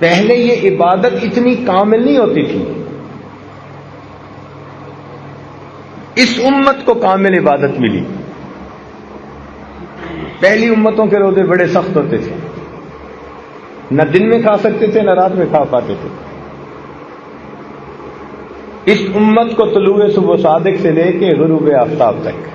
پہلے یہ عبادت اتنی کامل نہیں ہوتی تھی، اس امت کو کامل عبادت ملی۔ پہلی امتوں کے روزے بڑے سخت ہوتے تھے، نہ دن میں کھا سکتے تھے نہ رات میں کھا پاتے تھے۔ اس امت کو طلوع صبح صادق سے لے کے غروب آفتاب تک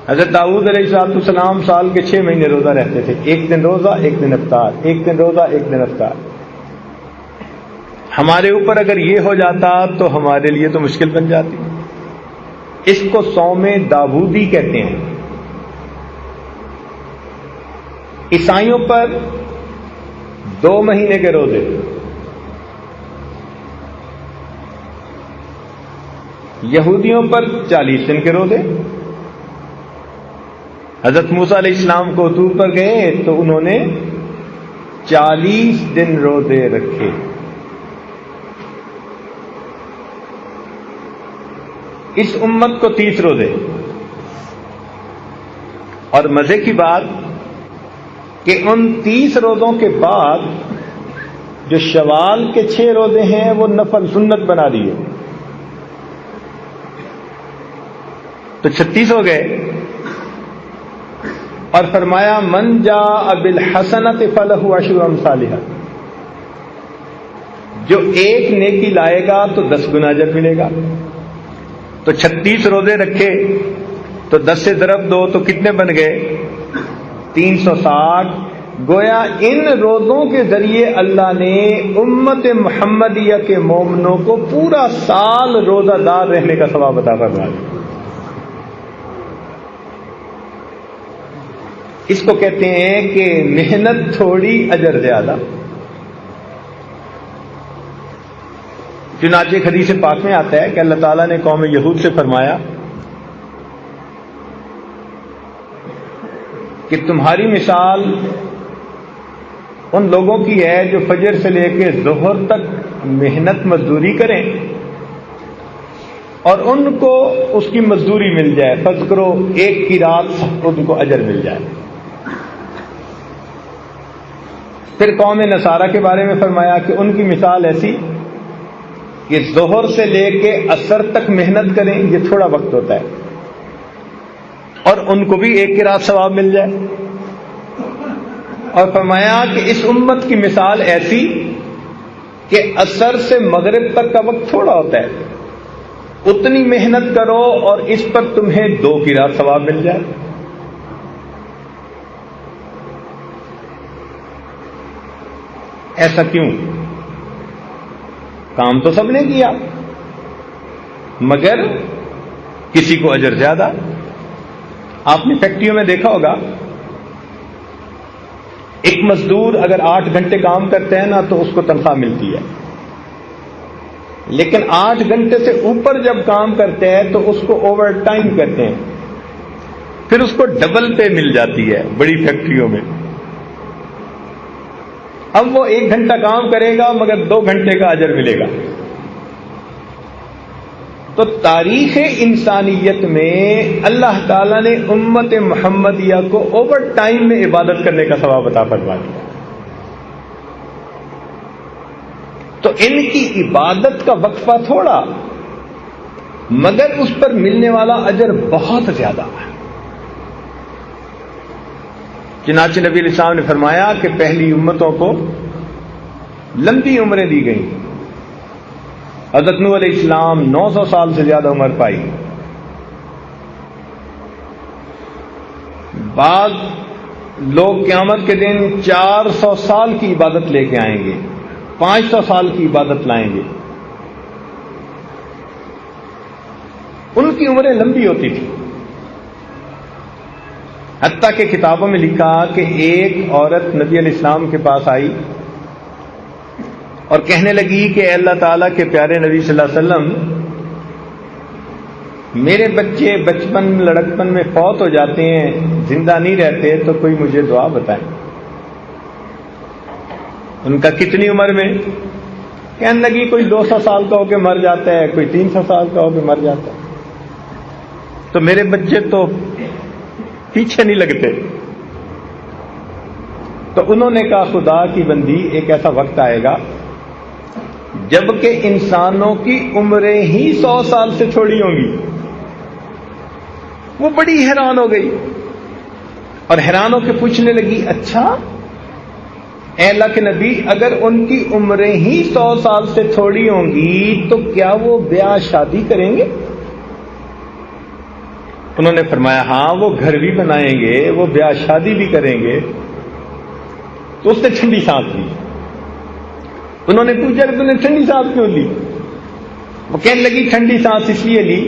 حضرت داؤد علیہ السلام سال کے 6 مہینے روزہ رہتے تھے، ایک دن روزہ ایک دن افطار، ایک دن روزہ ایک دن افطار۔ ہمارے اوپر اگر یہ ہو جاتا تو ہمارے لیے تو مشکل بن جاتی۔ اس کو صوم داؤدی کہتے ہیں۔ عیسائیوں پر 2 مہینے کے روزے، یہودیوں پر 40 دن کے روزے۔ حضرت موسیٰ علیہ السلام کو طور پر گئے تو انہوں نے 40 دن روزے رکھے۔ اس امت کو 30 روزے، اور مزے کی بات کہ ان 30 روزوں کے بعد جو شوال کے 6 روزے ہیں وہ نفل سنت بنا دیے، تو 36 ہو گئے۔ اور فرمایا من جاء بالحسنۃ فلہ عشر امثالھا، جو ایک نیکی لائے گا تو 10 گنا اجر ملے گا۔ تو 36 روزے رکھے تو 10 سے ضرب دو تو کتنے بن گئے؟ 360۔ گویا ان روزوں کے ذریعے اللہ نے امت محمدیہ کے مومنوں کو پورا سال روزہ دار رہنے کا ثواب عطا فرمایا۔ اس کو کہتے ہیں کہ محنت تھوڑی اجر زیادہ۔ چنانچہ ایک حدیث پاک میں آتا ہے کہ اللہ تعالیٰ نے قوم یہود سے فرمایا کہ تمہاری مثال ان لوگوں کی ہے جو فجر سے لے کے ظہر تک محنت مزدوری کریں اور ان کو اس کی مزدوری مل جائے، فرض کرو ایک کی رات ان کو اجر مل جائے۔ پھر قوم نصارہ کے بارے میں فرمایا کہ ان کی مثال ایسی کہ ظہر سے لے کے عصر تک محنت کریں، یہ تھوڑا وقت ہوتا ہے، اور ان کو بھی ایک کی رات ثواب مل جائے۔ اور فرمایا کہ اس امت کی مثال ایسی کہ عصر سے مغرب تک کا وقت تھوڑا ہوتا ہے، اتنی محنت کرو اور اس پر تمہیں 2 کی رات ثواب مل جائے۔ ایسا کیوں؟ کام تو سب نے کیا مگر کسی کو اجر زیادہ۔ آپ نے فیکٹریوں میں دیکھا ہوگا، ایک مزدور اگر 8 گھنٹے کام کرتے ہیں نا تو اس کو تنخواہ ملتی ہے، لیکن 8 گھنٹے سے اوپر جب کام کرتے ہیں تو اس کو اوور ٹائم کہتے ہیں، پھر اس کو ڈبل پے مل جاتی ہے بڑی فیکٹریوں میں۔ اب وہ 1 گھنٹہ کام کرے گا مگر 2 گھنٹے کا اجر ملے گا۔ تو تاریخ انسانیت میں اللہ تعالیٰ نے امت محمدیہ کو اوور ٹائم میں عبادت کرنے کا ثواب عطا فرما دیا۔ تو ان کی عبادت کا وقفہ تھوڑا مگر اس پر ملنے والا اجر بہت زیادہ ہے۔ چنانچہ نبی علیہ السلام نے فرمایا کہ پہلی امتوں کو لمبی عمریں دی گئیں۔ حضرت نوح علیہ السلام 900 سال سے زیادہ عمر پائی۔ بعض لوگ قیامت کے دن 400 سال کی عبادت لے کے آئیں گے، 500 سال کی عبادت لائیں گے۔ ان کی عمریں لمبی ہوتی تھی، حتیٰ کہ کتابوں میں لکھا کہ ایک عورت نبی علیہ السلام کے پاس آئی اور کہنے لگی کہ اے اللہ تعالیٰ کے پیارے نبی صلی اللہ علیہ وسلم، میرے بچے بچپن لڑکپن میں فوت ہو جاتے ہیں، زندہ نہیں رہتے، تو کوئی مجھے دعا بتائیں۔ ان کا کتنی عمر میں؟ کہنے لگی کوئی 200 سال کا ہو کے مر جاتا ہے، کوئی 300 سال کا ہو کے مر جاتا ہے، تو میرے بچے تو پیچھے نہیں لگتے۔ تو انہوں نے کہا خدا کی بندی ایک ایسا وقت آئے گا جبکہ انسانوں کی عمریں ہی 100 سال سے چھوڑی ہوں گی. وہ بڑی حیران ہو گئی اور حیران ہو کے پوچھنے لگی اچھا اے اللہ کے نبی اگر ان کی عمریں ہی 100 سال سے تھوڑی ہوں گی تو کیا وہ بیاہ شادی کریں گے؟ انہوں نے فرمایا ہاں وہ گھر بھی بنائیں گے، وہ بیاہ شادی بھی کریں گے. تو اس نے ٹھنڈی سانس لی. انہوں نے پوچھا کہ تم نے ٹھنڈی سانس کیوں لی؟ وہ کہنے لگی ٹھنڈی سانس اس لیے لی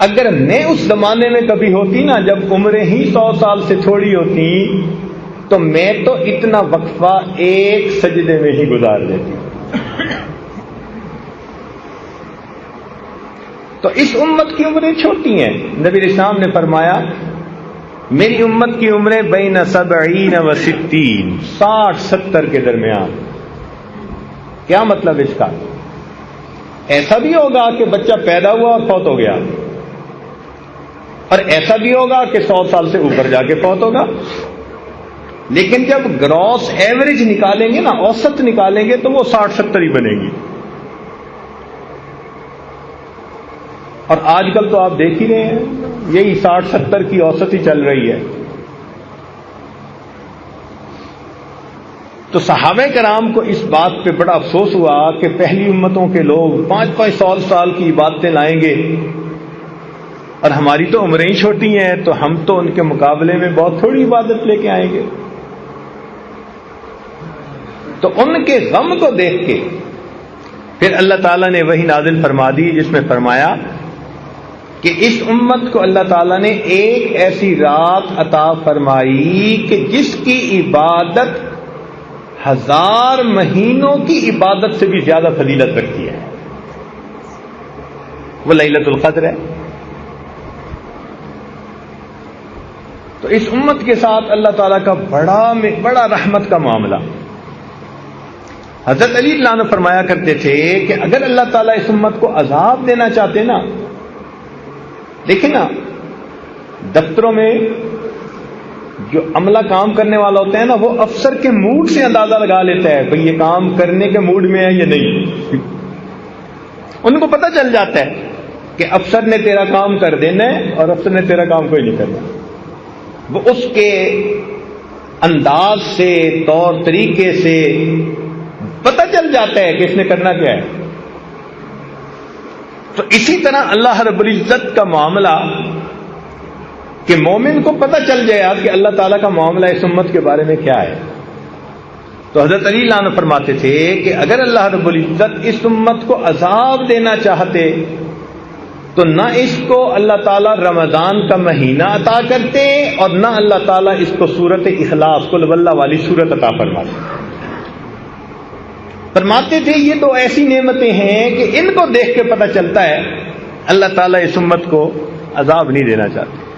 اگر میں اس زمانے میں کبھی ہوتی نا جب عمریں ہی 100 سال سے تھوڑی ہوتی تو میں تو اتنا وقفہ ایک سجدے میں ہی گزار دیتی. تو اس امت کی عمریں چھوٹی ہیں. نبی اسلام نے فرمایا میری امت کی عمریں بین 70 و 60، 60-70 کے درمیان. کیا مطلب اس کا؟ ایسا بھی ہوگا کہ بچہ پیدا ہوا اور فوت ہو گیا، اور ایسا بھی ہوگا کہ 100 سال سے اوپر جا کے فوت ہوگا. لیکن جب گراس ایوریج نکالیں گے نا، اوسط نکالیں گے تو وہ 60-70 ہی بنے گی. اور آج کل تو آپ دیکھ ہی رہے ہیں یہی 60-70 کی اوسط ہی چل رہی ہے. تو صحابہ کرام کو اس بات پہ بڑا افسوس ہوا کہ پہلی امتوں کے لوگ 5-5 سال کی عبادتیں لائیں گے اور ہماری تو عمریں ہی چھوٹی ہیں تو ہم تو ان کے مقابلے میں بہت تھوڑی عبادت لے کے آئیں گے. تو ان کے غم کو دیکھ کے پھر اللہ تعالیٰ نے وحی نازل فرما دی جس میں فرمایا کہ اس امت کو اللہ تعالیٰ نے ایک ایسی رات عطا فرمائی کہ جس کی عبادت 1000 مہینوں کی عبادت سے بھی زیادہ فضیلت رکھتی ہے. وہ لیلۃ القدر ہے. تو اس امت کے ساتھ اللہ تعالیٰ کا بڑا رحمت کا معاملہ. حضرت علی اللہ عنہ فرمایا کرتے تھے کہ اگر اللہ تعالیٰ اس امت کو عذاب دینا چاہتے نا، دیکھیں نا دفتروں میں جو عملہ کام کرنے والا ہوتا ہے نا وہ افسر کے موڈ سے اندازہ لگا لیتا ہے بھئی یہ کام کرنے کے موڈ میں ہے یا نہیں. ان کو پتہ چل جاتا ہے کہ افسر نے تیرا کام کر دینا ہے اور افسر نے تیرا کام کوئی نہیں کرنا. وہ اس کے انداز سے، طور طریقے سے پتہ چل جاتا ہے کہ اس نے کرنا کیا ہے. تو اسی طرح اللہ رب العزت کا معاملہ کہ مومن کو پتہ چل جائے کہ اللہ تعالیٰ کا معاملہ اس امت کے بارے میں کیا ہے. تو حضرت علی اللہ عنہ فرماتے تھے کہ اگر اللہ رب العزت اس امت کو عذاب دینا چاہتے تو نہ اس کو اللہ تعالیٰ رمضان کا مہینہ عطا کرتے اور نہ اللہ تعالیٰ اس کو سورت اخلاص قل واللہ والی سورت عطا فرماتے. فرماتے تھے یہ تو ایسی نعمتیں ہیں کہ ان کو دیکھ کے پتہ چلتا ہے اللہ تعالیٰ اس امت کو عذاب نہیں دینا چاہتے.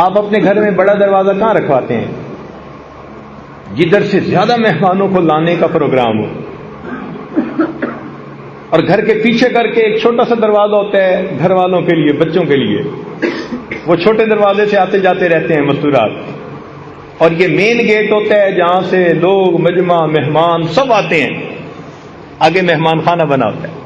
آپ اپنے گھر میں بڑا دروازہ کہاں رکھواتے ہیں؟ جدھر سے زیادہ مہمانوں کو لانے کا پروگرام ہو. اور گھر کے پیچھے کر کے ایک چھوٹا سا دروازہ ہوتا ہے گھر والوں کے لیے، بچوں کے لیے. وہ چھوٹے دروازے سے آتے جاتے رہتے ہیں مستورات. اور یہ مین گیٹ ہوتا ہے جہاں سے لوگ، مجمع، مہمان سب آتے ہیں. آگے مہمان خانہ بنا ہوتا ہے.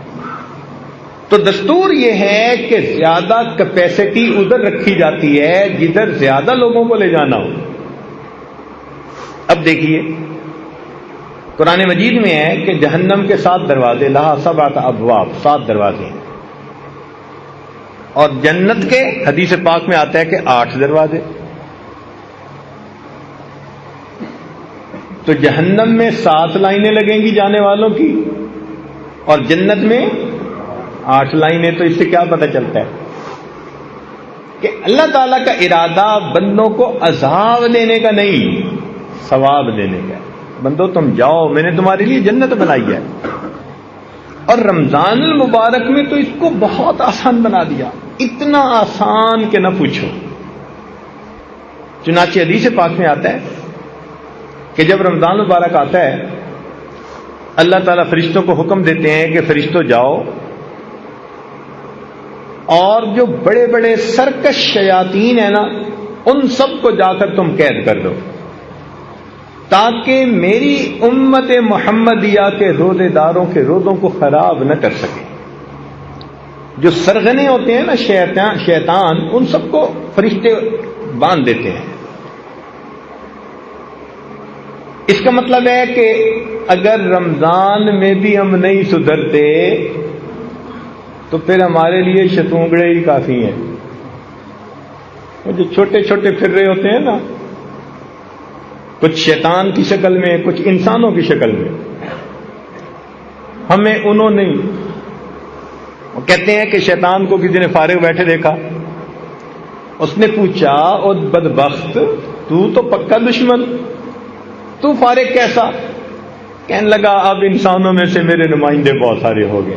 تو دستور یہ ہے کہ زیادہ کیپیسٹی ادھر رکھی جاتی ہے جدھر زیادہ لوگوں کو لے جانا ہو. اب دیکھیے قرآن مجید میں ہے کہ جہنم کے 7 دروازے، لہا 7 ابواب، 7 دروازے ہیں. اور جنت کے حدیث پاک میں آتا ہے کہ 8 دروازے. تو جہنم میں 7 لائنیں لگیں گی جانے والوں کی اور جنت میں 8 لائنیں. تو اس سے کیا پتہ چلتا ہے کہ اللہ تعالیٰ کا ارادہ بندوں کو عذاب دینے کا نہیں، ثواب دینے کا. بندو تم جاؤ، میں نے تمہارے لیے جنت بنائی ہے. اور رمضان المبارک میں تو اس کو بہت آسان بنا دیا، اتنا آسان کہ نہ پوچھو. چنانچہ حدیث پاک میں آتا ہے کہ جب رمضان المبارک آتا ہے اللہ تعالیٰ فرشتوں کو حکم دیتے ہیں کہ فرشتوں جاؤ اور جو بڑے بڑے سرکش شیاطین ہیں نا ان سب کو جا کر تم قید کر دو تاکہ میری امت محمدیہ کے روزے داروں کے روزوں کو خراب نہ کر سکے. جو سرغنے ہوتے ہیں نا شیطان ان سب کو فرشتے باندھ دیتے ہیں. اس کا مطلب ہے کہ اگر رمضان میں بھی ہم نہیں سدھرتے تو پھر ہمارے لیے شتونگڑے ہی کافی ہیں. وہ جو چھوٹے چھوٹے پھر رہے ہوتے ہیں نا، کچھ شیطان کی شکل میں، کچھ انسانوں کی شکل میں، ہمیں انہوں نے وہ کہتے ہیں کہ شیطان کو کسی نے فارغ بیٹھے دیکھا، اس نے پوچھا او بدبخت تو پکا دشمن، تو فارغ کیسا؟ کہنے لگا اب انسانوں میں سے میرے نمائندے بہت سارے ہو گئے،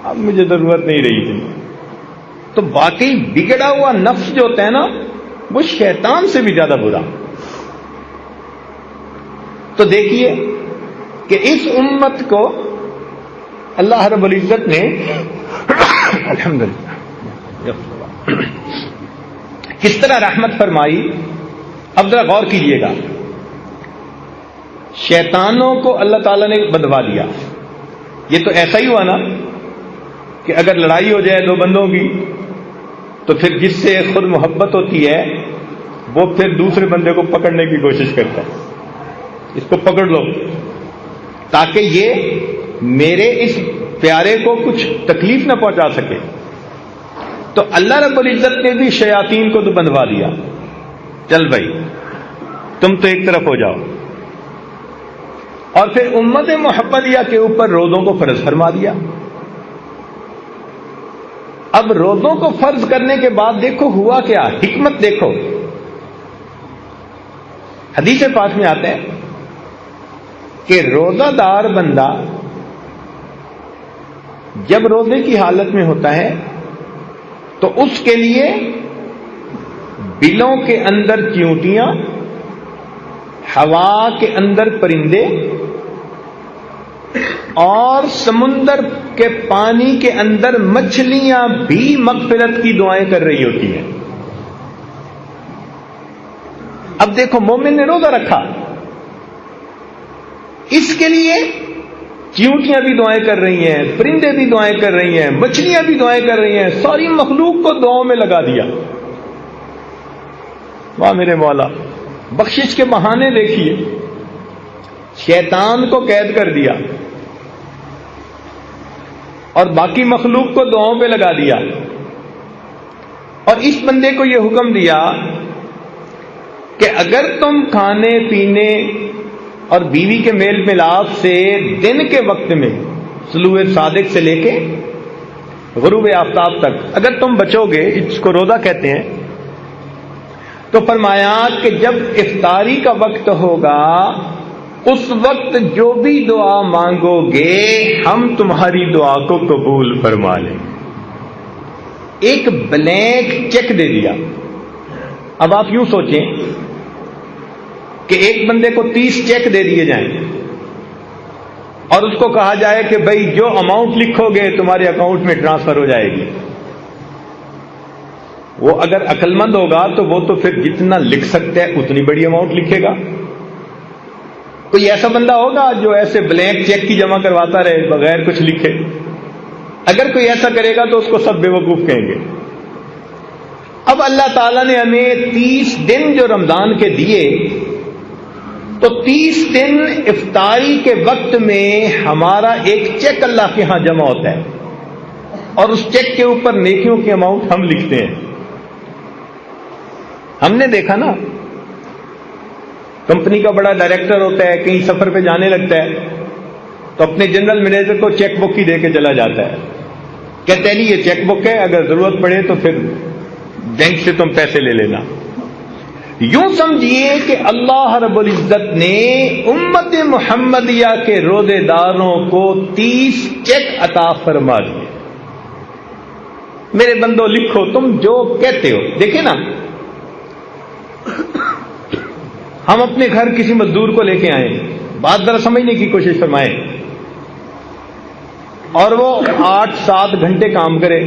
اب مجھے ضرورت نہیں رہی تھی. تو باقی بگڑا ہوا نفس جو ہوتا ہے نا وہ شیطان سے بھی زیادہ برا. تو دیکھیے کہ اس امت کو اللہ رب العزت نے الحمدللہ کس طرح رحمت فرمائی. اب ذرا غور کیجئے گا، شیطانوں کو اللہ تعالیٰ نے بدوا دیا. یہ تو ایسا ہی ہوا نا کہ اگر لڑائی ہو جائے دو بندوں کی تو پھر جس سے خود محبت ہوتی ہے وہ پھر دوسرے بندے کو پکڑنے کی کوشش کرتا ہے، اس کو پکڑ لو تاکہ یہ میرے اس پیارے کو کچھ تکلیف نہ پہنچا سکے. تو اللہ رب العزت نے بھی شیاطین کو تو بندوا دیا، چل بھائی تم تو ایک طرف ہو جاؤ. اور پھر امت محمدیہ کے اوپر روزوں کو فرض فرما دیا. اب روزوں کو فرض کرنے کے بعد دیکھو ہوا کیا، حکمت دیکھو. حدیث پاک میں آتا ہے کہ روزہ دار بندہ جب روزے کی حالت میں ہوتا ہے تو اس کے لیے بلوں کے اندر چیونٹیاں، ہوا کے اندر پرندے اور سمندر کے پانی کے اندر مچھلیاں بھی مغفرت کی دعائیں کر رہی ہوتی ہیں. اب دیکھو مومن نے روزہ رکھا، اس کے لیے چیونٹیاں بھی دعائیں کر رہی ہیں، پرندے بھی دعائیں کر رہی ہیں، مچھلیاں بھی دعائیں کر رہی ہیں، ساری مخلوق کو دعاؤں میں لگا دیا. واہ میرے مولا، بخشش کے بہانے دیکھیے شیطان کو قید کر دیا اور باقی مخلوق کو دعاؤں پہ لگا دیا. اور اس بندے کو یہ حکم دیا کہ اگر تم کھانے پینے اور بیوی کے میل ملاپ سے دن کے وقت میں طلوع صادق سے لے کے غروب آفتاب تک اگر تم بچو گے، اس کو روزہ کہتے ہیں، تو فرمایا کہ جب افطاری کا وقت ہوگا اس وقت جو بھی دعا مانگو گے ہم تمہاری دعا کو قبول فرما لیں. ایک بلینک چیک دے دیا. اب آپ یوں سوچیں کہ ایک بندے کو 30 چیک دے دیے جائیں اور اس کو کہا جائے کہ بھائی جو اماؤنٹ لکھو گے تمہارے اکاؤنٹ میں ٹرانسفر ہو جائے گی. وہ اگر عقل مند ہوگا تو وہ تو پھر جتنا لکھ سکتا ہے اتنی بڑی اماؤنٹ لکھے گا. کوئی ایسا بندہ ہوگا جو ایسے بلینک چیک کی جمع کرواتا رہے بغیر کچھ لکھے؟ اگر کوئی ایسا کرے گا تو اس کو سب بے وقوف کہیں گے. اب اللہ تعالیٰ نے ہمیں 30 دن جو رمضان کے دیے تو 30 دن افطاری کے وقت میں ہمارا ایک چیک اللہ کے ہاں جمع ہوتا ہے اور اس چیک کے اوپر نیکیوں کی اماؤنٹ ہم لکھتے ہیں. ہم نے دیکھا نا کمپنی کا بڑا ڈائریکٹر ہوتا ہے، کہیں سفر پہ جانے لگتا ہے تو اپنے جنرل مینیجر کو چیک بک ہی دے کے چلا جاتا ہے، کہتے ہیں یہ چیک بک ہے، اگر ضرورت پڑے تو پھر بینک سے تم پیسے لے لینا. یوں سمجھیے کہ اللہ رب العزت نے امت محمدیہ کے روزے داروں کو 30 چیک عطا فرما دیے. میرے بندو لکھو تم جو کہتے ہو. دیکھیں نا ہم اپنے گھر کسی مزدور کو لے کے آئیں، بات ذرا سمجھنے کی کوشش فرمائیں، اور وہ 8-7 گھنٹے کام کرے،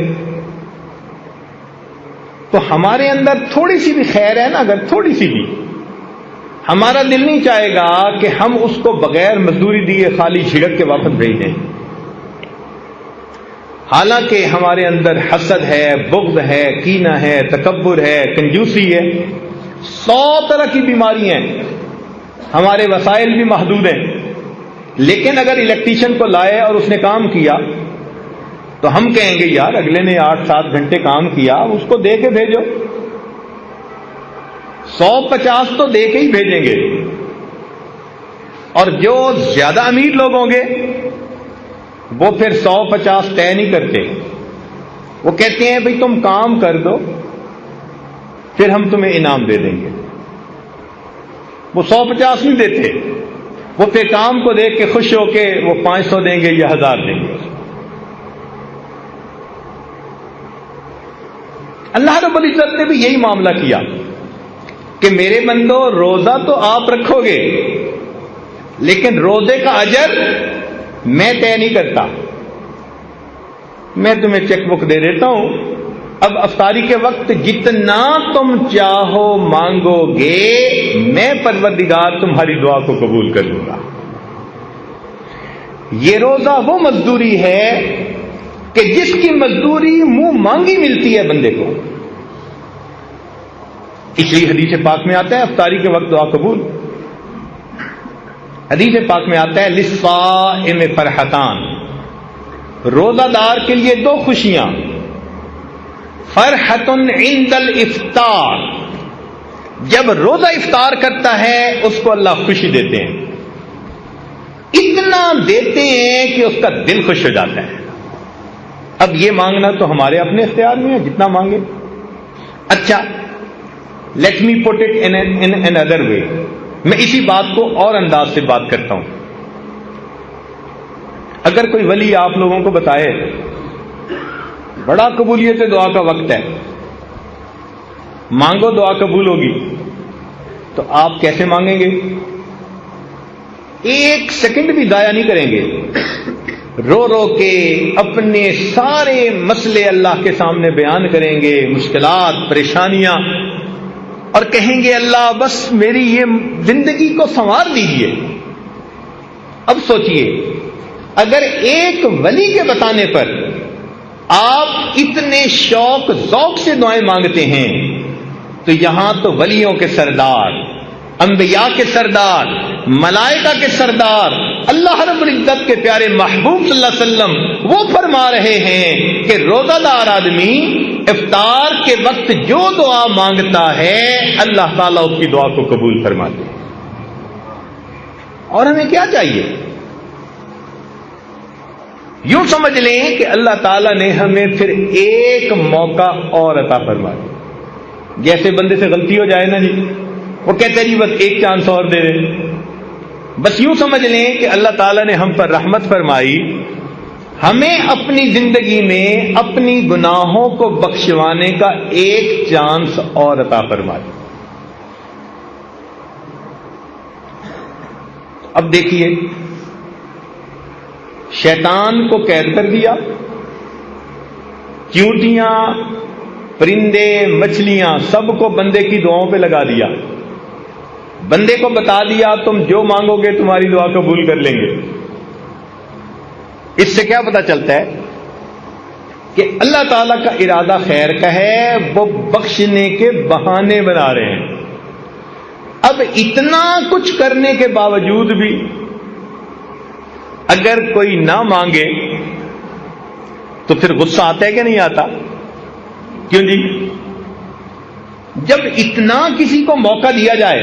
تو ہمارے اندر تھوڑی سی بھی خیر ہے نا، اگر تھوڑی سی بھی، ہمارا دل نہیں چاہے گا کہ ہم اس کو بغیر مزدوری دیے خالی جھڑک کے واپس بھیج دیں. حالانکہ ہمارے اندر حسد ہے، بغض ہے، کینہ ہے، تکبر ہے، کنجوسی ہے، 100 طرح کی بیماریاں ہیں. ہمارے وسائل بھی محدود ہیں، لیکن اگر الیکٹریشین کو لائے اور اس نے کام کیا تو ہم کہیں گے یار اگلے نے 8-7 گھنٹے کام کیا، اس کو دے کے بھیجو. 150 تو دے کے ہی بھیجیں گے. اور جو زیادہ امیر لوگ ہوں گے وہ پھر 150 طے نہیں کرتے، وہ کہتے ہیں بھئی تم کام کر دو پھر ہم تمہیں انعام دے دیں گے. وہ 150 نہیں دیتے، وہ پھر کام کو دیکھ کے خوش ہو کے وہ 500 دیں گے یا 1000 دیں گے. اللہ رب العزت نے بھی یہی معاملہ کیا کہ میرے بندو روزہ تو آپ رکھو گے لیکن روزے کا اجر میں طے نہیں کرتا، میں تمہیں چیک بک دے دیتا ہوں. اب افطاری کے وقت جتنا تم چاہو مانگو گے میں پروردگار تمہاری دعا کو قبول کر لوں گا. یہ روزہ وہ مزدوری ہے کہ جس کی مزدوری منہ مانگی ملتی ہے بندے کو. اس لیے حدیث پاک میں آتا ہے افطاری کے وقت دعا قبول. حدیث پاک میں آتا ہے للصائم فرحتان، روزہ دار کے لیے 2 خوشیاں. فرحت عند الافطار، جب روزہ افطار کرتا ہے اس کو اللہ خوشی دیتے ہیں، اتنا دیتے ہیں کہ اس کا دل خوش ہو جاتا ہے. اب یہ مانگنا تو ہمارے اپنے اختیار میں ہے، جتنا مانگے. اچھا let me put it in an other way, میں اسی بات کو اور انداز سے بات کرتا ہوں. اگر کوئی ولی آپ لوگوں کو بتائے بڑا قبولیت دعا کا وقت ہے، مانگو دعا قبول ہوگی، تو آپ کیسے مانگیں گے؟ 1 سیکنڈ بھی ضائع نہیں کریں گے، رو رو کے اپنے سارے مسئلے اللہ کے سامنے بیان کریں گے، مشکلات، پریشانیاں، اور کہیں گے اللہ بس میری یہ زندگی کو سنوار دیجیے. اب سوچئے اگر ایک ولی کے بتانے پر آپ اتنے شوق ذوق سے دعائیں مانگتے ہیں تو یہاں تو ولیوں کے سردار، انبیاء کے سردار، ملائکہ کے سردار، اللہ رب العزت کے پیارے محبوب صلی اللہ علیہ وسلم وہ فرما رہے ہیں کہ روزہ دار آدمی افطار کے وقت جو دعا مانگتا ہے اللہ تعالیٰ اس کی دعا کو قبول فرماتے ہیں. اور ہمیں کیا چاہیے؟ یوں سمجھ لیں کہ اللہ تعالیٰ نے ہمیں پھر ایک موقع اور عطا فرما دیا. جیسے بندے سے غلطی ہو جائے نا جی، وہ کہتے ہیں جی بس ایک چانس اور دے دیں. بس یوں سمجھ لیں کہ اللہ تعالیٰ نے ہم پر رحمت فرمائی، ہمیں اپنی زندگی میں اپنی گناہوں کو بخشوانے کا ایک چانس اور عطا فرما دیا. اب دیکھیے شیطان کو قید کر دیا، چیونٹیاں، پرندے، مچھلیاں سب کو بندے کی دعاؤں پہ لگا دیا. بندے کو بتا دیا تم جو مانگو گے تمہاری دعا قبول کر لیں گے. اس سے کیا پتہ چلتا ہے کہ اللہ تعالیٰ کا ارادہ خیر کا ہے، وہ بخشنے کے بہانے بنا رہے ہیں. اب اتنا کچھ کرنے کے باوجود بھی اگر کوئی نہ مانگے تو پھر غصہ آتا ہے کہ نہیں آتا؟ کیوں جی؟ جب اتنا کسی کو موقع دیا جائے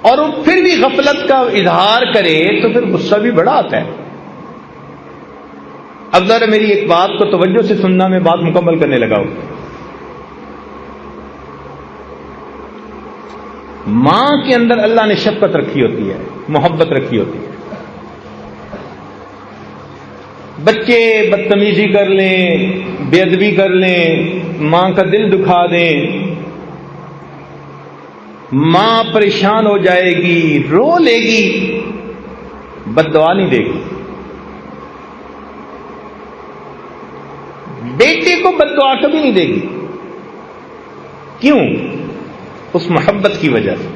اور وہ پھر بھی غفلت کا اظہار کرے تو پھر غصہ بھی بڑا آتا ہے. اب ذرا میری ایک بات کو توجہ سے سننا، میں بات مکمل کرنے لگا ہوں. ماں کے اندر اللہ نے شفقت رکھی ہوتی ہے، محبت رکھی ہوتی ہے. بچے بدتمیزی کر لیں، بے ادبی کر لیں، ماں کا دل دکھا دیں، ماں پریشان ہو جائے گی، رو لے گی، بد دعا نہیں دے گی. بیٹے کو بد دعا کبھی نہیں دے گی. کیوں؟ اس محبت کی وجہ سے،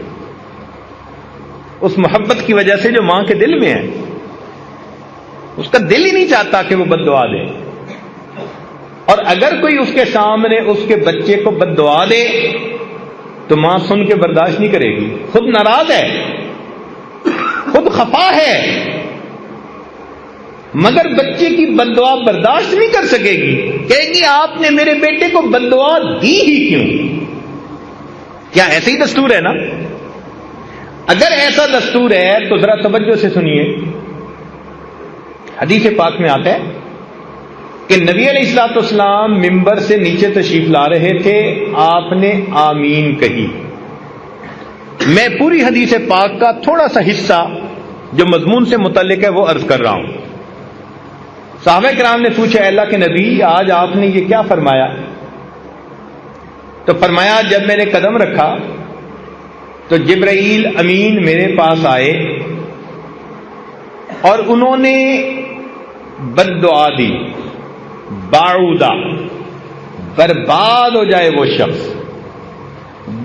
اس محبت کی وجہ سے جو ماں کے دل میں ہے. اس کا دل ہی نہیں چاہتا کہ وہ بد دعا دے، اور اگر کوئی اس کے سامنے اس کے بچے کو بد دعا دے تو ماں سن کے برداشت نہیں کرے گی، خود ناراض ہے، خود خفا ہے، مگر بچے کی بد دعا برداشت نہیں کر سکے گی. کہے گی آپ نے میرے بیٹے کو بد دعا دی ہی کیوں؟ کیا ایسے ہی دستور ہے نا؟ اگر ایسا دستور ہے تو ذرا توجہ سے سنیے. حدیث پاک میں آتا ہے کہ نبی علیہ الصلوۃ والسلام ممبر سے نیچے تشریف لا رہے تھے، آپ نے آمین کہی. میں پوری حدیث پاک کا تھوڑا سا حصہ جو مضمون سے متعلق ہے وہ عرض کر رہا ہوں. صحابہ کرام نے پوچھا، اللہ کے نبی آج آپ نے یہ کیا فرمایا؟ تو فرمایا جب میں نے قدم رکھا تو جبرائیل امین میرے پاس آئے اور انہوں نے بد دعا دی، باعودہ، برباد ہو جائے وہ شخص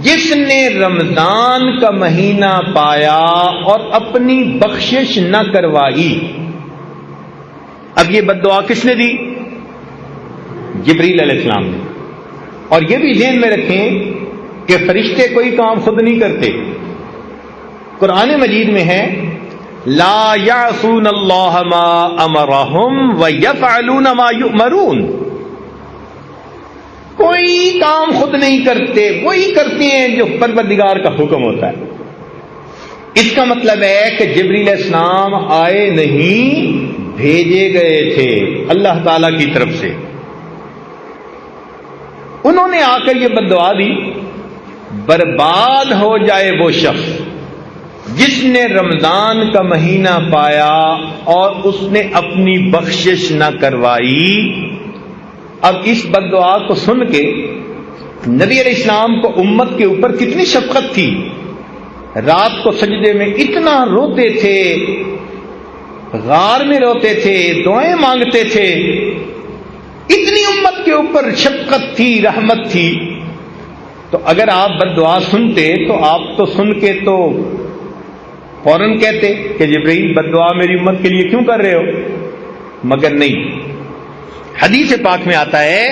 جس نے رمضان کا مہینہ پایا اور اپنی بخشش نہ کروائی. اب یہ بد دعا کس نے دی؟ جبریل علیہ السلام نے. اور یہ بھی ذہن میں رکھیں کہ فرشتے کوئی کام خود نہیں کرتے. قرآن مجید میں ہے لا یعصون اللہ ما امرہم ویفعلون ما یؤمرون. کوئی کام خود نہیں کرتے، وہی کرتے ہیں جو پروردگار کا حکم ہوتا ہے. اس کا مطلب ہے کہ جبریل علیہ السلام آئے نہیں، بھیجے گئے تھے اللہ تعالی کی طرف سے. انہوں نے آ کر یہ بد دعا دی، برباد ہو جائے وہ شخص جس نے رمضان کا مہینہ پایا اور اس نے اپنی بخشش نہ کروائی. اب اس بد دعا کو سن کے نبی علیہ السلام کو امت کے اوپر کتنی شفقت تھی. رات کو سجدے میں اتنا روتے تھے، غار میں روتے تھے، دعائیں مانگتے تھے، اتنی امت کے اوپر شفقت تھی، رحمت تھی. تو اگر آپ بد دعا سنتے تو آپ تو سن کے تو فوراً کہتے کہ جبرائیل بد دعا میری امت کے لیے کیوں کر رہے ہو، مگر نہیں. حدیث پاک میں آتا ہے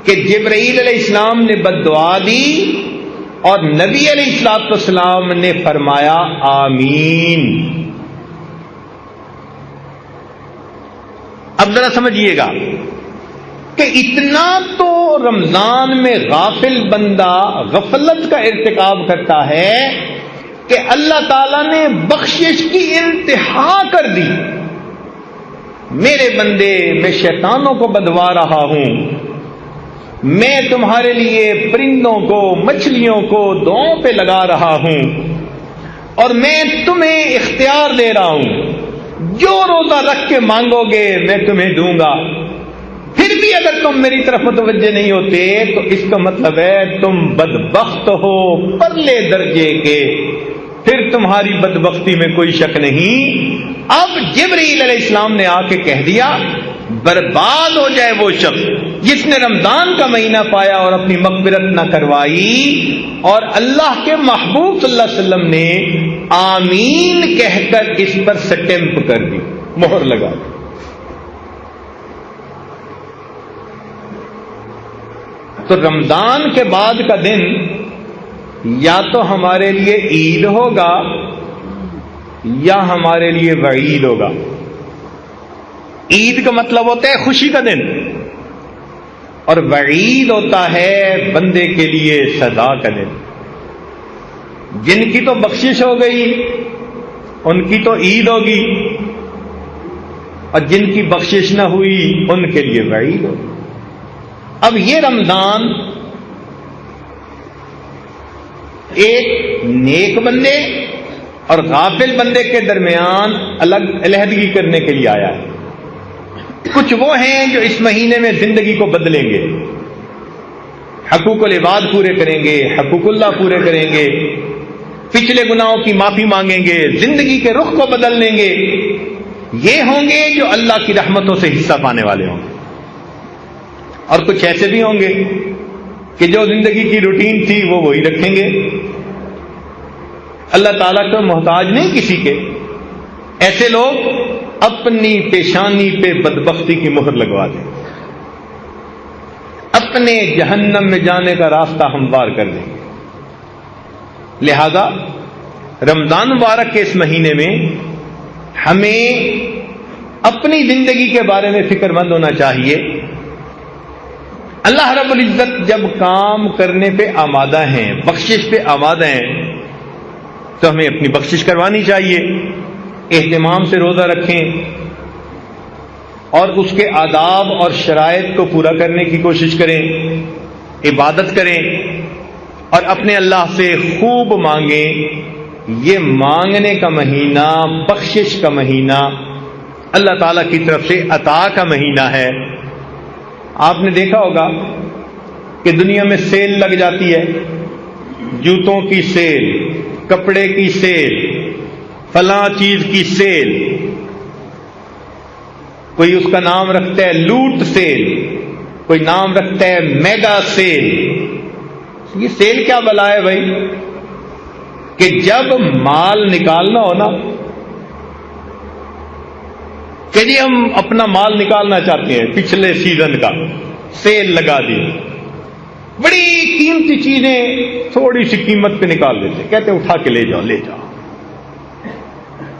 کہ جبرائیل علیہ السلام نے بد دعا دی اور نبی علیہ الصلوۃ والسلام نے فرمایا آمین. اب ذرا سمجھیے گا کہ اتنا تو رمضان میں غافل بندہ غفلت کا ارتکاب کرتا ہے کہ اللہ تعالیٰ نے بخشش کی انتہا کر دی. میرے بندے، میں شیطانوں کو بدوا رہا ہوں، میں تمہارے لیے پرندوں کو، مچھلیوں کو دعاؤں پہ لگا رہا ہوں، اور میں تمہیں اختیار دے رہا ہوں، جو روزہ رکھ کے مانگو گے میں تمہیں دوں گا. پھر بھی اگر تم میری طرف متوجہ نہیں ہوتے تو اس کا مطلب ہے تم بدبخت ہو پرلے درجے کے، پھر تمہاری بدبختی میں کوئی شک نہیں. اب جبرائیل علیہ السلام نے آ کے کہہ دیا برباد ہو جائے وہ شخص جس نے رمضان کا مہینہ پایا اور اپنی مغفرت نہ کروائی. اور اللہ کے محبوب صلی اللہ علیہ وسلم نے آمین کہہ کر اس پر سٹیمپ کر دی، مہر لگا دی. تو رمضان کے بعد کا دن یا تو ہمارے لیے عید ہوگا یا ہمارے لیے وعید ہوگا. عید کا مطلب ہوتا ہے خوشی کا دن، اور وعید ہوتا ہے بندے کے لیے سزا کا دن. جن کی تو بخشش ہو گئی ان کی تو عید ہوگی، اور جن کی بخشش نہ ہوئی ان کے لیے وعید ہوگی. اب یہ رمضان ایک نیک بندے اور غافل بندے کے درمیان الگ علیحدگی کرنے کے لیے آیا ہے. کچھ وہ ہیں جو اس مہینے میں زندگی کو بدلیں گے، حقوق العباد پورے کریں گے، حقوق اللہ پورے کریں گے، پچھلے گناہوں کی معافی مانگیں گے، زندگی کے رخ کو بدل لیں گے. یہ ہوں گے جو اللہ کی رحمتوں سے حصہ پانے والے ہوں گے. اور کچھ ایسے بھی ہوں گے کہ جو زندگی کی روٹین تھی وہ وہی رکھیں گے، اللہ تعالیٰ کو محتاج نہیں کسی کے۔ ایسے لوگ اپنی پیشانی پہ بدبختی کی مہر لگوا دیں، اپنے جہنم میں جانے کا راستہ ہموار کر دیں گے۔ لہذا رمضان مبارک کے اس مہینے میں ہمیں اپنی زندگی کے بارے میں فکر مند ہونا چاہیے۔ اللہ رب العزت جب کام کرنے پہ آمادہ ہیں، بخشش پہ آمادہ ہیں، تو ہمیں اپنی بخشش کروانی چاہیے، اہتمام سے روزہ رکھیں اور اس کے آداب اور شرائط کو پورا کرنے کی کوشش کریں، عبادت کریں اور اپنے اللہ سے خوب مانگیں۔ یہ مانگنے کا مہینہ، بخشش کا مہینہ، اللہ تعالیٰ کی طرف سے عطا کا مہینہ ہے۔ آپ نے دیکھا ہوگا کہ دنیا میں سیل لگ جاتی ہے، جوتوں کی سیل، کپڑے کی سیل، فلاں چیز کی سیل، کوئی اس کا نام رکھتا ہے لوٹ سیل، کوئی نام رکھتا ہے میگا سیل۔ یہ سیل کیا بلا ہے بھائی؟ کہ جب مال نکالنا ہو نا، کہ جی ہم اپنا مال نکالنا چاہتے ہیں پچھلے سیزن کا، سیل لگا دی، بڑی قیمتی چیزیں تھوڑی سی قیمت پہ نکال دیتے، کہتے اٹھا کے لے جاؤ لے جاؤ۔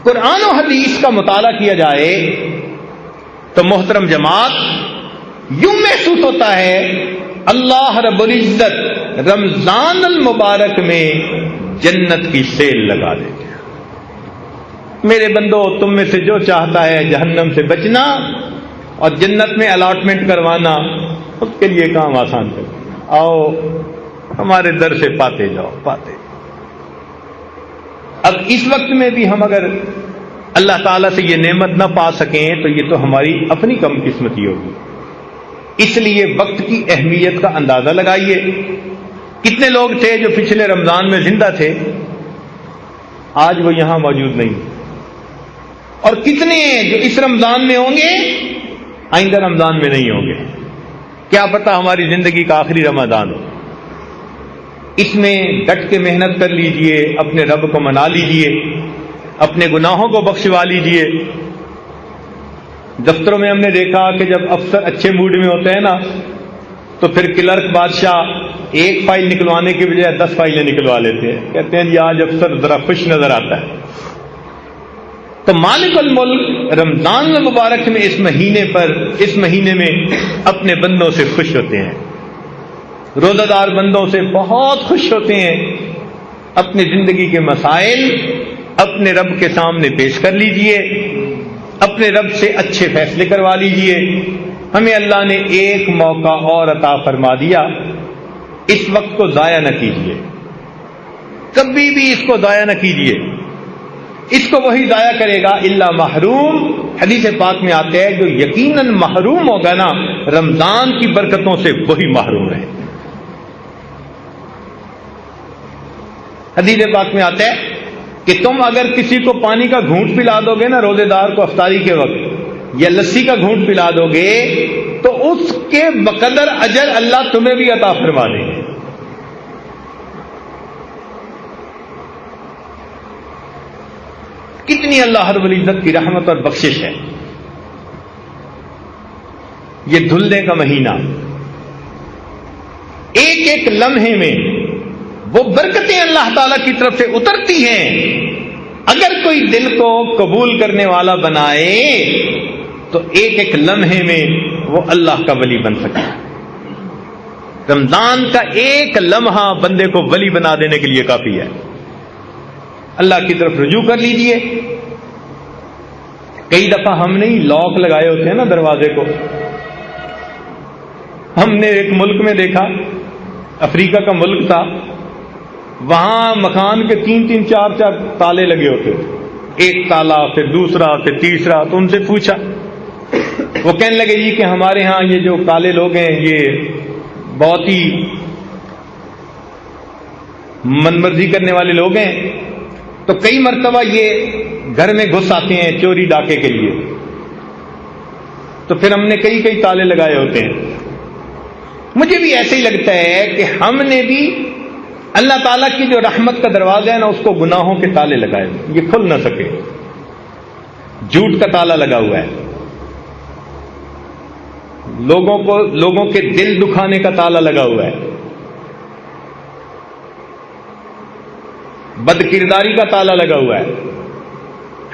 قرآن و حدیث کا مطالعہ کیا جائے تو محترم جماعت یوں محسوس ہوتا ہے اللہ رب العزت رمضان المبارک میں جنت کی سیل لگا دیتے ہیں۔ میرے بندو، تم میں سے جو چاہتا ہے جہنم سے بچنا اور جنت میں الاٹمنٹ کروانا، اس کے لیے کام آسان کر دیں، آؤ ہمارے در سے پاتے جاؤ پاتے۔ اب اس وقت میں بھی ہم اگر اللہ تعالیٰ سے یہ نعمت نہ پا سکیں تو یہ تو ہماری اپنی کم قسمتی ہوگی۔ اس لیے وقت کی اہمیت کا اندازہ لگائیے۔ کتنے لوگ تھے جو پچھلے رمضان میں زندہ تھے، آج وہ یہاں موجود نہیں، اور کتنے جو اس رمضان میں ہوں گے آئندہ رمضان میں نہیں ہوں گے۔ کیا پتہ ہماری زندگی کا آخری رمضان ہو۔ اس میں ڈٹ کے محنت کر لیجئے، اپنے رب کو منا لیجئے، اپنے گناہوں کو بخشوا لیجئے۔ دفتروں میں ہم نے دیکھا کہ جب افسر اچھے موڈ میں ہوتے ہیں نا تو پھر کلرک بادشاہ ایک فائل نکلوانے کے بجائے 10 فائلیں نکلوا لیتے ہیں، کہتے ہیں جی آج افسر ذرا خوش نظر آتا ہے۔ تو مالک الملک رمضان المبارک میں اس مہینے میں اپنے بندوں سے خوش ہوتے ہیں، روزہ دار بندوں سے بہت خوش ہوتے ہیں۔ اپنی زندگی کے مسائل اپنے رب کے سامنے پیش کر لیجئے، اپنے رب سے اچھے فیصلے کروا لیجئے۔ ہمیں اللہ نے ایک موقع اور عطا فرما دیا، اس وقت کو ضائع نہ کیجیے، کبھی بھی اس کو ضائع نہ کیجیے۔ اس کو وہی ضائع کرے گا الا محروم۔ حدیث پاک میں آتا ہے جو یقیناً محروم ہوگا نا رمضان کی برکتوں سے، وہی محروم ہے۔ حدیث پاک میں آتا ہے کہ تم اگر کسی کو پانی کا گھونٹ پلا دو گے نا روزے دار کو افطاری کے وقت، یا لسی کا گھونٹ پلا دو گے تو اس کے بقدر اجر اللہ تمہیں بھی عطا فرما دیں گے۔ کتنی اللہ رب العزت کی رحمت اور بخشش ہے۔ یہ دھلنے کا مہینہ، ایک ایک لمحے میں وہ برکتیں اللہ تعالی کی طرف سے اترتی ہیں۔ اگر کوئی دل کو قبول کرنے والا بنائے تو ایک ایک لمحے میں وہ اللہ کا ولی بن سکے۔ رمضان کا ایک لمحہ بندے کو ولی بنا دینے کے لیے کافی ہے۔ اللہ کی طرف رجوع کر لیجئے۔ کئی دفعہ ہم نے ہی لاک لگائے ہوتے ہیں نا دروازے کو۔ ہم نے ایک ملک میں دیکھا، افریقہ کا ملک تھا، وہاں مکان کے 3 4 تالے لگے ہوتے تھے، ایک تالا پھر دوسرا پھر تیسرا۔ تو ان سے پوچھا، وہ کہنے لگے جی کہ ہمارے ہاں یہ جو کالے لوگ ہیں یہ بہت ہی من مرضی کرنے والے لوگ ہیں، تو کئی مرتبہ یہ گھر میں گھس آتے ہیں چوری ڈاکے کے لیے، تو پھر ہم نے کئی تالے لگائے ہوتے ہیں۔ مجھے بھی ایسے ہی لگتا ہے کہ ہم نے بھی اللہ تعالیٰ کی جو رحمت کا دروازہ ہے نا اس کو گناہوں کے تالے لگائے، یہ کھل نہ سکے. جھوٹ کا تالا لگا ہوا ہے، لوگوں کے دل دکھانے کا تالا لگا ہوا ہے، بد کرداری کا تالا لگا ہوا ہے.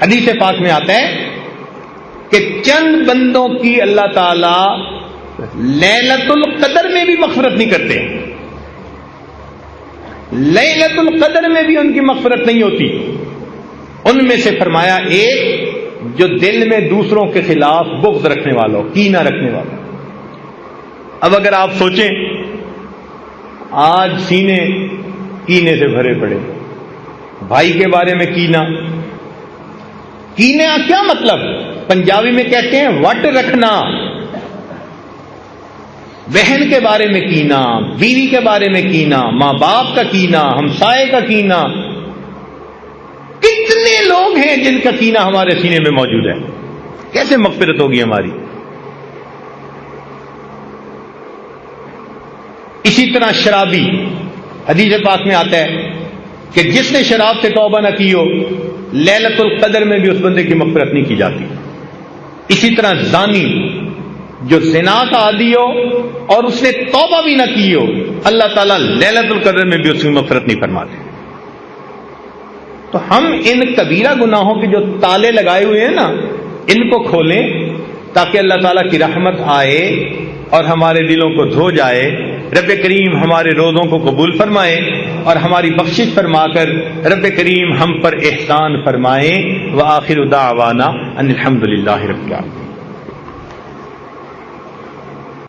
حدیث پاک میں آتا ہے کہ چند بندوں کی اللہ تعالی لیلۃ القدر میں بھی مغفرت نہیں کرتے، لیلۃ القدر میں بھی ان کی مغفرت نہیں ہوتی. ان میں سے فرمایا ایک جو دل میں دوسروں کے خلاف بغض رکھنے والا ہو، کینہ رکھنے والا. اب اگر آپ سوچیں آج سینے کینے سے بھرے پڑے، بھائی کے بارے میں کینہ کیا مطلب؟ پنجابی میں کہتے ہیں وٹ رکھنا. بہن کے بارے میں کینہ، بیوی کے بارے میں کینہ، ماں باپ کا کینہ، ہمسائے کا کینہ. کتنے لوگ ہیں جن کا کینہ ہمارے سینے میں موجود ہے، کیسے مغفرت ہوگی ہماری؟ اسی طرح شرابی، حدیث پاک میں آتا ہے کہ جس نے شراب سے توبہ نہ کی ہو لیلۃ القدر میں بھی اس بندے کی مغفرت نہیں کی جاتی. اسی طرح زانی جو زنا کا عادی ہو اور اس نے توبہ بھی نہ کی ہو، اللہ تعالیٰ لیلۃ القدر میں بھی اس کی مغفرت نہیں فرماتے. تو ہم ان کبیرہ گناہوں کے جو تالے لگائے ہوئے ہیں نا، ان کو کھولیں تاکہ اللہ تعالیٰ کی رحمت آئے اور ہمارے دلوں کو دھو جائے. رب کریم ہمارے روزوں کو قبول فرمائے اور ہماری بخشش فرما کر رب کریم ہم پر احسان فرمائے. وآخر دعوانا ان الحمد للہ رب العالمین.